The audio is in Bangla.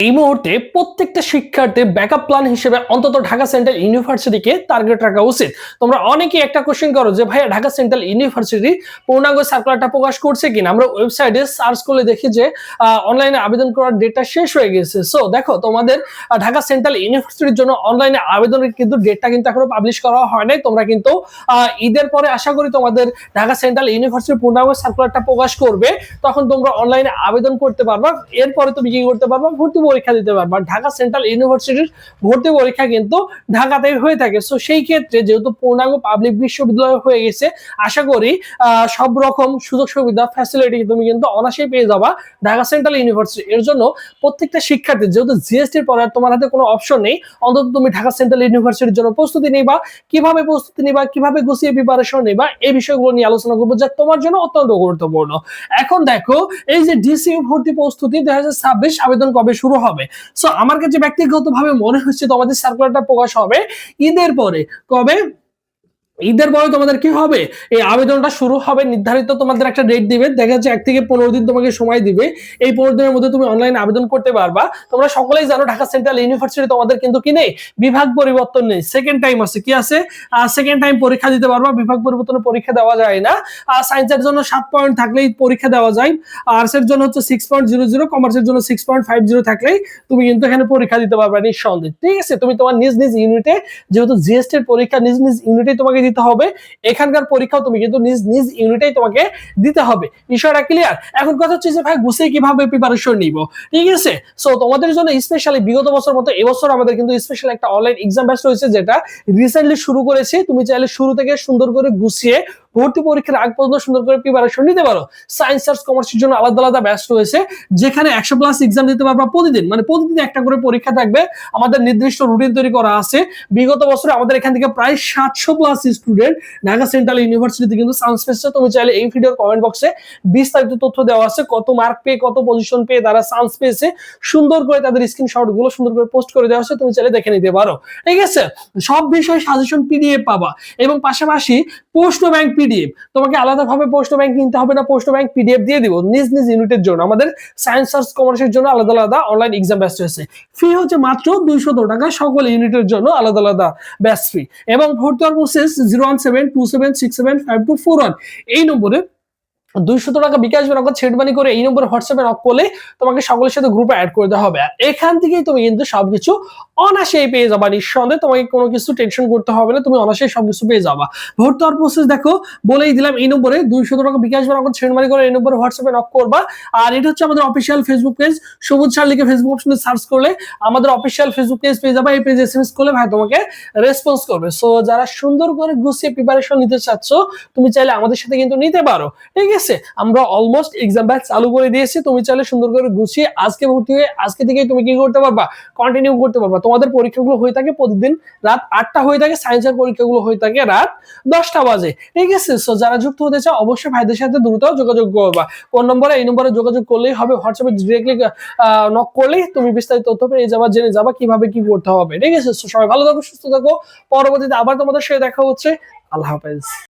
এই মুহূর্তে প্রত্যেকটা শিক্ষার্থী ব্যাকআপ প্ল্যান হিসেবে অন্তত ঢাকা সেন্ট্রাল ইউনিভার্সিটিকে টার্গেট রাখা উচিত। তোমরা অনেকেই একটা কোশ্চেন করো যে ভাইয়া ঢাকা সেন্ট্রাল ইউনিভার্সিটি পূর্ণাঙ্গ সার্কুলারটা প্রকাশ করছে কিনা। আমরা ওয়েবসাইটে সার্চ করলে দেখি যে অনলাইনে আবেদন করার ডেটটা শেষ হয়ে গেছে। সো দেখো তোমাদের ঢাকা সেন্ট্রাল ইউনিভার্সিটির জন্য অনলাইনে আবেদনের কিন্তু ডেটটা কিন্তু এখনো পাবলিশ করা হয় নাই। তোমরা কিন্তু ঈদের পরে আশা করি তোমাদের ঢাকা সেন্ট্রাল ইউনিভার্সিটি পূর্ণাঙ্গ সার্কুলারটা প্রকাশ করবে, তখন তোমরা অনলাইনে আবেদন করতে পারবা। এরপরে তুমি কি করতে পারবা, ভর্তি পরীক্ষা দিতে পারবা। ঢাকা সেন্ট্রাল ইউনিভার্সিটির ভর্তি পরীক্ষা কিন্তু ঢাকাতেই হয়ে থাকে। সো সেই ক্ষেত্রে যেহেতু পূর্ণাঙ্গ পাবলিক বিশ্ববিদ্যালয় হয়ে গেছে, আশা করি সব রকম সুযোগ সুবিধা ফ্যাসিলিটি তুমি কিন্তু অনায়াসেই পেয়ে যাবা ঢাকা সেন্ট্রাল ইউনিভার্সিটি। এর জন্য প্রত্যেকটা শিক্ষার্থী যেহেতু জিএসটির পরে তোমার হাতে কোনো অপশন নেই, অন্তত তুমি ঢাকা সেন্ট্রাল ইউনিভার্সিটির জন্য প্রস্তুতি নিবা। কিভাবে প্রস্তুতি নিবা, কিভাবে গুছিয়ে প্রিপারেশন নিবা, এই বিষয়গুলো নিয়ে আলোচনা করবো, যা তোমার জন্য অত্যন্ত গুরুত্বপূর্ণ। এখন দেখো, এই যে ডিসিইউ ভর্তি প্রস্তুতি 2026 আবেদন কবে শুরু হবে। সো আমার কাছে ব্যক্তিগতভাবে মনে হচ্ছে তোমাদের সার্কুলারটা প্রকাশ হবে ঈদের পরে। কবে? ঈদের পরে তোমাদের কি হবে, এই আবেদনটা শুরু হবে। নির্ধারিত তোমাদের একটা ডেট দিবে, দেখা যাচ্ছে 1 থেকে 15 দিন তোমাকে সময় দিবে। এই 15 দিনের মধ্যে তুমি অনলাইনে আবেদন করতে পারবা। তোমরা সকলেই জানো ঢাকা সেন্ট্রাল ইউনিভার্সিটি তোমাদের কিন্তু কি নেই, বিভাগ পরিবর্তন নেই। সেকেন্ড টাইম আছে, কি আছে, সেকেন্ড টাইম পরীক্ষা দিতে পারবা। বিভাগ পরিবর্তনের পরীক্ষা দেওয়া যায় না। সায়েন্সের জন্য 7 পয়েন্ট থাকলেই পরীক্ষা দেওয়া যায়। আর্টসের জন্য হচ্ছে 6.00, কমার্সের জন্য 6.50 থাকলেই তুমি কিন্তু এখানে পরীক্ষা দিতে পারবা নিঃসন্দেহে। ঠিক আছে, তুমি তোমার নিজ নিজ ইউনিটে, যেহেতু জিএসটি এর পরীক্ষা নিজ নিজ ইউনিটে তোমাকে দিতে হবে, এখানকার পরীক্ষাও তুমি কিন্তু নিজ নিজ ইউনিটেই তোমাকে দিতে হবে। বিষয়টা ক্লিয়ার? এখন কথা হচ্ছে যে ভাই গুছিয়ে কিভাবে প্রিপারেশন নিব। ঠিক আছে, সো তোমাদের জন্য স্পেশালি বিগত বছর মতো এবছর আমাদের কিন্তু স্পেশাল একটা অনলাইন এক্সাম ব্যাচ রয়েছে, যেটা রিসেন্টলি শুরু করেছি। তুমি চাইলে শুরু থেকে সুন্দর করে গুছিয়ে ভর্তি পরীক্ষার আগ পর্যন্ত সুন্দর করে প্রিপারেশন নিতে পারো। সায়েন্স, আর্টস, কমার্সের জন্য আলাদা আলাদা ব্যাচ রয়েছে, যেখানে 100+ এক্সাম দিতে পারবা প্রতিদিন। মানে প্রতিদিন একটা করে পরীক্ষা থাকবে। আমাদের নির্দিষ্ট রুটিন তৈরি করা আছে। বিগত বছরে আমাদের এখান থেকে প্রায় 700+ স্টুডেন্ট ঢাকা সেন্ট্রাল ইউনিভার্সিটিতে কিন্তু চান্স পেয়েছে। তুমি চাইলে এই ভিডিওর কমেন্ট বক্সে বিস্তারিত তথ্য দেওয়া আছে, কত মার্ক পেয়ে, কত পজিশন পেয়ে তারা চান্স পেয়েছে। সুন্দর করে তাদের স্ক্রিনশট গুলো সুন্দর করে পোস্ট করে দেওয়া আছে, তুমি চাইলে দেখে নিতে পারো। ঠিক আছে, সব বিষয়ে সাজেশন পিডিএফ পাবা, এবং পাশাপাশি প্রশ্ন ব্যাংক পিডিএফ। তোমাকে আলাদাভাবে প্রশ্ন ব্যাংক কিনতে হবে না, প্রশ্ন ব্যাংক পিডিএফ দিয়ে দিব নিজ নিজ ইউনিটের জন্য। আমাদের সায়েন্স, আর্টস, কমার্সের জন্য আলাদা আলাদা অনলাইন এক্সাম ব্যাচ রয়েছে। ফি হচ্ছে মাত্র 200 টাকা, সকল ইউনিটের জন্য আলাদা আলাদা ব্যাচ ফি। এবং ভর্তি হওয়ার প্রসেস 01727675241 এই নম্বরে 200 টাকা বিকাশ বা নগদ সেট মানি করে এই নম্বরে হোয়াটসঅ্যাপে নক করলে তোমাকে সকলের সাথে গ্রুপে অ্যাড করে দেওয়া হবে। আর এখান থেকেই তুমি কিন্তু সবকিছু অনায়াসেই পেয়ে যাবা নিঃসন্দেহে। তোমাকে কোনো কিছু টেনশন করতে হবে না, তুমি অনায়াসেই সবকিছু পেয়ে যাবা। ভর্তি হওয়ার প্রসেস দেখো, বলেই দিলাম। এই নম্বরে 200 টাকা বিকাশ বা নগদ সেট মানি করে এই নম্বরে হোয়াটসঅ্যাপে নক করবা। আর এটা হচ্ছে আমাদের অফিসিয়াল ফেসবুক পেজ। সবুজ স্যার লিখে ফেসবুক অপশনে সার্চ করলে আমাদের অফিসিয়াল ফেসবুক পেজ পেয়ে যাবা। এই পেজে এসএমএস করলে ভাই তোমাকে রেসপন্স করবে। সো যারা সুন্দর করে গুছিয়ে প্রিপারেশন নিতে চাচ্ছ, তুমি চাইলে আমাদের সাথে কিন্তু নিতে পারো। ঠিক আছে, আমরা অলমোস্ট এক্সাম ব্যাচ চালু করে দিয়েছি। তুমি চাইলে সুন্দর করে গুছিয়ে আজকে ভর্তি হয়ে আজকে থেকেই তুমি কি করতে পারবা, কন্টিনিউ করতে পারবা। তোমাদের পরীক্ষাগুলো হয়ে থাকে প্রতিদিন রাত 8টা হয়ে থাকে, সায়েন্সের পরীক্ষাগুলো হয়ে থাকে রাত 10টা বাজে। ঠিক আছে, সো যারা যুক্ত হতে চাও অবশ্যই ভাইদের সাথে দ্রুত যোগাযোগ করবা। কোন নম্বরে? এই নম্বরে যোগাযোগ করলেই হবে। হোয়াটসঅ্যাপে ডিরেক্টলি নক করলেই তুমি বিস্তারিত তথ্য পেয়ে যাবা, জেনে যাবা কিভাবে কি করতে হবে। ঠিক আছে, সবাই ভালো থাকো, সুস্থ থাকো। পরবর্তীতে আবার তোমাদের সাথে দেখা হচ্ছে। আল্লাহ হাফেজ।